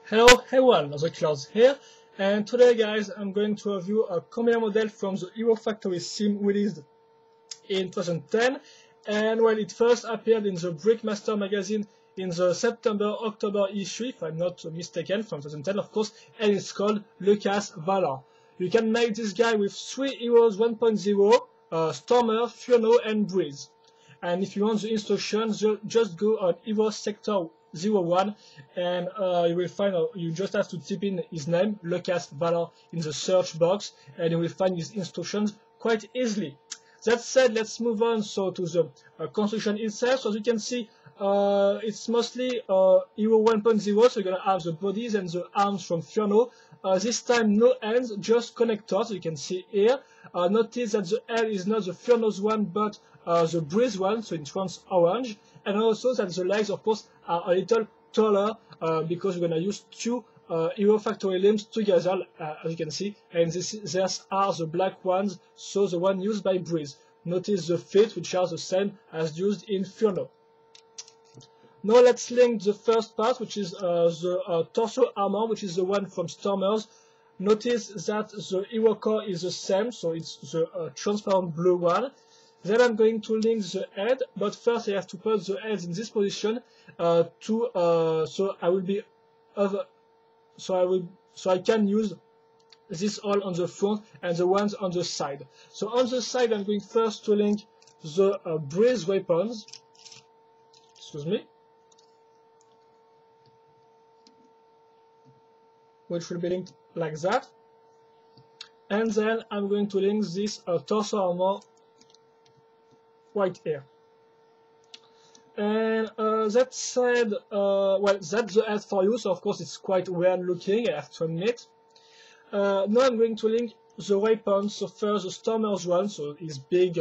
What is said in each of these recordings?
Hello everyone, the Clouds here, and today guys I'm going to review a compiler model from the Hero Factory sim released in 2010, and well, it first appeared in the Brickmaster magazine in the September-October issue, if I'm not mistaken, from 2010 of course, and it's called Lucas Valor. You can make this guy with 3 heroes 1.0, Stormer, Furno and Breeze. And if you want the instructions, just go on Hero Sector 01 and you will find, you just have to type in his name, Lucas Valor, in the search box, and you will find his instructions quite easily. That said, let's move on to the construction itself. So as you can see, it's mostly Hero 1.0, so you're going to have the bodies and the arms from Furno. This time no hands, just connectors, you can see here. Notice that the L is not the Furno's one, but the Breeze one, so it runs orange. And also that the legs, of course, are a little taller because we're going to use two Hero Factory limbs together, as you can see. And these are the black ones, so the one used by Breeze. Notice the feet, which are the same as used in Furno. Now let's link the first part, which is the torso armor, which is the one from Stormers. Notice that the hero core is the same, so it's the transparent blue one. Then I'm going to link the head, but first I have to put the heads in this position so I can use this all on the front and the ones on the side. So on the side I'm going first to link the Breeze weapons. Excuse me. Which will be linked like that. And then I'm going to link this torso armor right here. And that said, well, that's the head for you, so of course it's quite weird looking, I have to admit. Now I'm going to link the weapons. So first the Stormer's one, so his big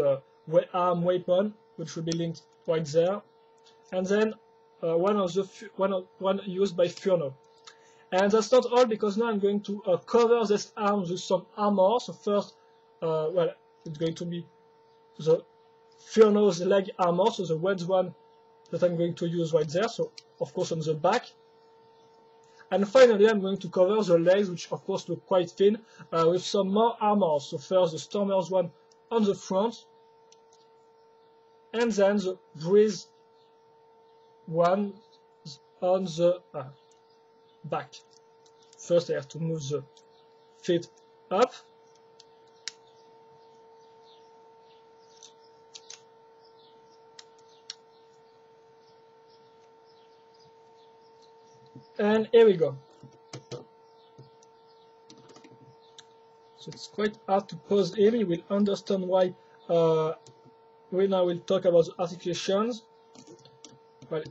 arm weapon, which will be linked right there. And then one used by Furno. And that's not all, because now I'm going to cover this arm with some armor. So first, well, it's going to be the Furno's leg armor, so the red one that I'm going to use right there, so of course on the back. And finally I'm going to cover the legs, which of course look quite thin, with some more armor. So first the Stormer's one on the front, and then the Breeze one on the back. First I have to move the feet up. And here we go. So it's quite hard to pose here. You will understand why when I will talk about the articulations. Well,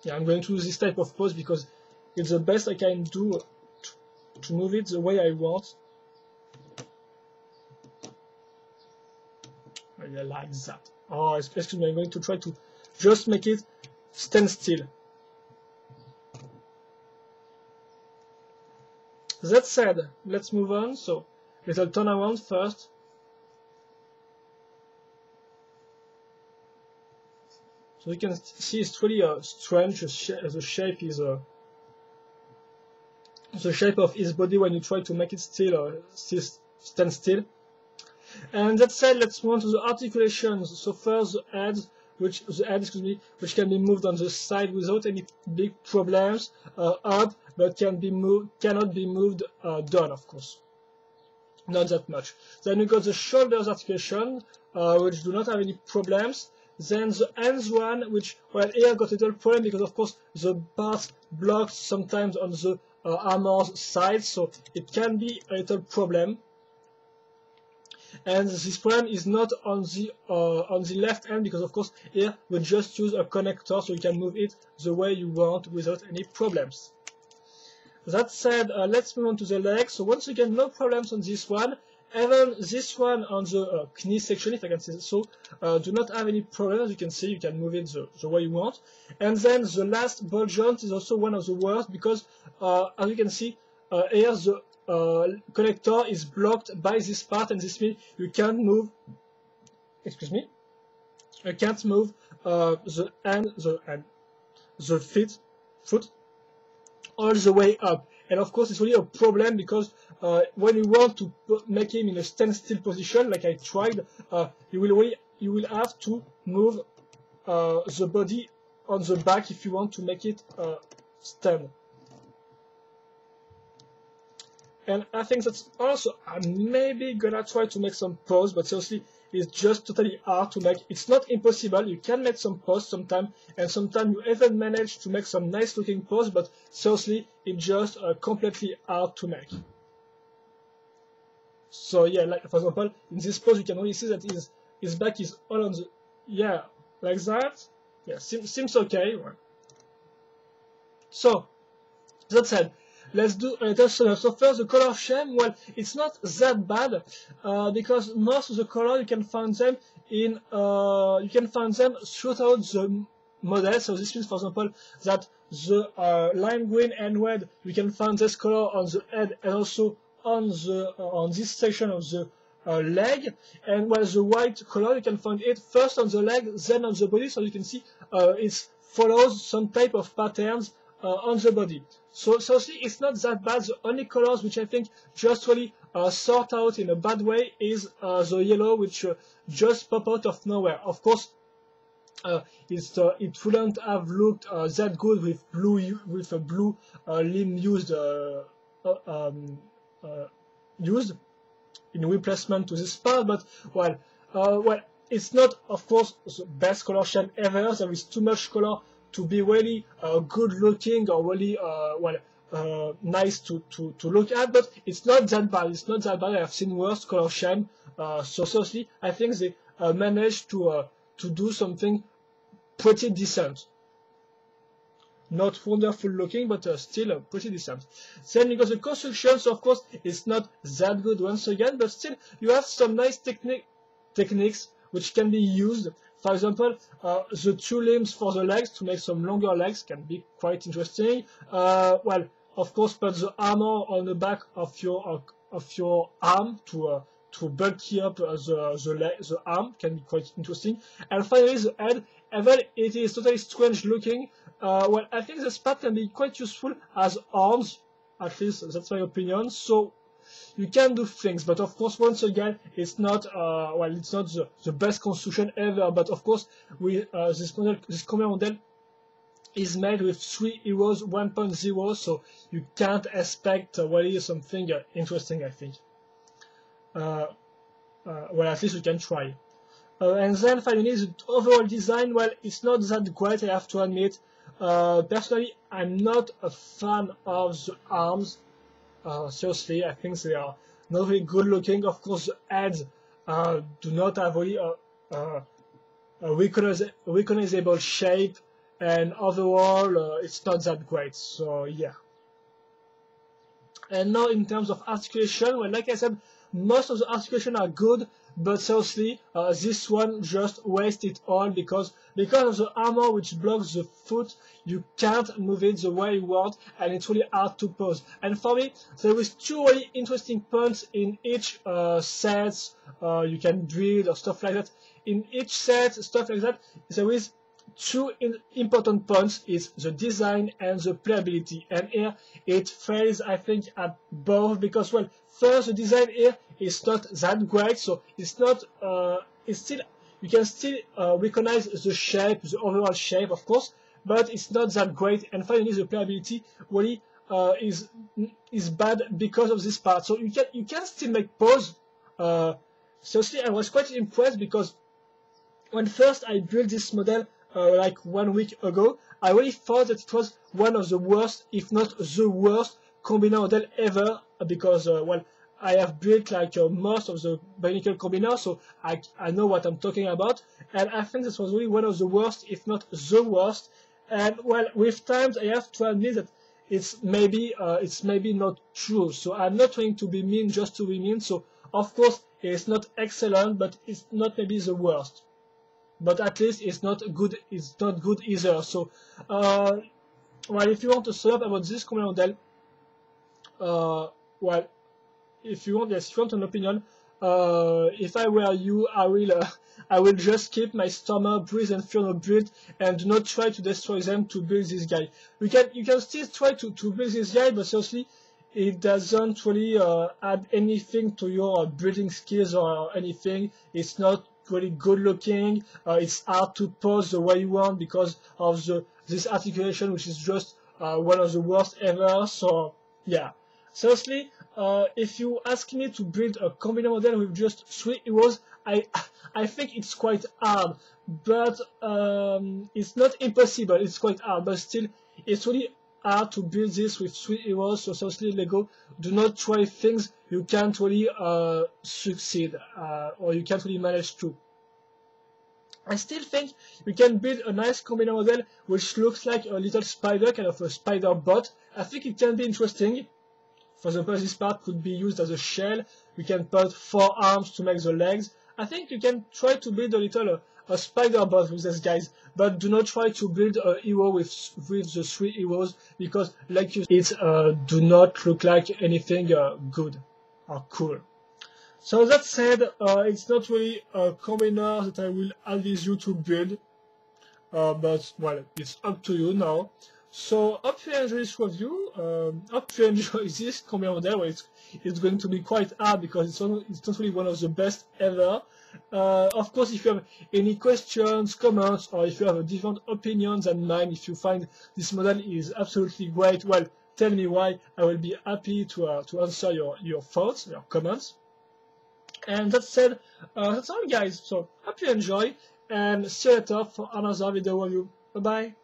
yeah, I'm going to use this type of pose because it's the best I can do to move it the way I want. I like that. Oh, excuse me, I'm going to try to just make it stand still. That said, let's move on. So, little turn around first. So you can see it's really strange. The shape is the shape of his body when you try to make it still stand still. And that said, let's move on to the articulations. So first the head, which can be moved on the side without any big problems, up, but cannot be moved down, of course. Not that much. Then we got the shoulders articulation, which do not have any problems. Then the hands one, which, well, here got a little problem because of course the parts blocked sometimes on the armor's side, so it can be a little problem. And this problem is not on the left hand, because of course here we just use a connector, so you can move it the way you want without any problems. That said, let's move on to the legs. So once again, no problems on this one. Even this one on the knee section, if I can say so, do not have any problems. As you can see, you can move it the way you want. And then the last ball joint is also one of the worst, because as you can see, here the connector is blocked by this part, and this means you can't move. Excuse me. I can't move the foot all the way up. And of course, it's really a problem because when you want to make him in a standstill position, like I tried, you will have to move the body on the back if you want to make it stand. And I think that's also, I'm maybe gonna try to make some pose, but seriously, it's just totally hard to make. It's not impossible, you can make some pose sometimes, and sometimes you even manage to make some nice looking pose, but seriously, it's just completely hard to make. So yeah, like for example, in this pose, you can really see that his back is all on the, yeah, like that. Yeah, seems okay. So, that said, let's do a little solo. So first, the color scheme, well, it's not that bad, because most of the color you can find them in, throughout the model. So this means, for example, that the lime green and red, you can find this color on the head and also on the on this section of the leg, and while the white color you can find it first on the leg, then on the body. So you can see it follows some type of patterns on the body. So see, it's not that bad. The only colors which I think just really sort out in a bad way is the yellow, which just pop out of nowhere. Of course, it wouldn't have looked that good with a blue limb used in replacement to this part. But well, it's not, of course, the best color scheme ever. There is too much color to be really good looking or really nice to look at, but it's not that bad. It's not that bad. I have seen worse color scheme. So seriously, I think they managed to do something pretty decent. Not wonderful looking, but still pretty decent. Then you got the construction. So of course, it's not that good once again, but still you have some nice techniques which can be used. For example, the two limbs for the legs to make some longer legs can be quite interesting. Well, of course, put the armor on the back of your arm to bulky up the arm can be quite interesting. And finally, the head, even it is totally strange looking. Well, I think this part can be quite useful as arms. At least that's my opinion. So you can do things, but of course, once again, it's not it's not the best construction ever. But of course, this combat model is made with 3 heroes 1.0, so you can't expect really something interesting, I think. Well, at least you can try. And then finally, the overall design, well, it's not that great, I have to admit. Personally, I'm not a fan of the arms. Seriously, I think they are not really good looking. Of course, the heads do not have really a recognizable shape, and overall, it's not that great. So yeah. And now in terms of articulation, well, like I said, most of the articulation are good, but seriously, this one just wastes it all because of the armor which blocks the foot. You can't move it the way you want, and it's really hard to pose. And for me, there is 2 really interesting points in each set. You can build or stuff like that. In each set, stuff like that, there is 2 important points: is the design and the playability. And here it fails, I think, at both, because, well, first, the design here is not that great, so it's not. It's still, you can still recognize the shape, the overall shape, of course, but it's not that great. And finally, the playability really is bad because of this part. So you can still make pose. Seriously, I was quite impressed because when first I built this model like 1 week ago, I really thought that it was one of the worst, if not the worst, combiner model ever, because well, I have built like most of the bionicle combiner, so I know what I'm talking about, and I think this was really one of the worst, if not the worst. And well, with time, I have to admit that it's maybe not true. So I'm not trying to be mean just to be mean. So of course, it's not excellent, but it's not maybe the worst. But at least it's not good. It's not good either. So, well, if you want to sum up about this combiner model, well, if you want an opinion, if I were you, I will just keep my stomach, breathe and fear no build, and do not try to destroy them to build this guy. You can still try to build this guy, but seriously, it doesn't really add anything to your building skills or anything. It's not really good looking. It's hard to pose the way you want because of this articulation, which is just one of the worst ever. So yeah, seriously, if you ask me to build a combiner model with just 3 heroes, I think it's quite hard, but it's not impossible. It's quite hard, but still, it's really hard to build this with 3 heroes. So seriously, Lego, do not try things you can't really succeed or you can't really manage to. I still think you can build a nice combiner model which looks like a little spider, kind of a spider bot. I think it can be interesting. For example, this part could be used as a shell. We can put 4 arms to make the legs. I think you can try to build a little a spider bot with this, guys, but do not try to build a hero with the 3 heroes, because like you said, it do not look like anything good or cool. So that said, it's not really a combiner that I will advise you to build, but well, it's up to you now. So hope you enjoy this review. Hope you enjoy this combiner model. Well, it's going to be quite hard because it's not really one of the best ever. Of course, if you have any questions, comments, or if you have a different opinion than mine, if you find this model is absolutely great, well, tell me why. I will be happy to answer your thoughts, your comments. And that said, that's all, guys. So hope you enjoy, and see you later for another video review. Bye bye.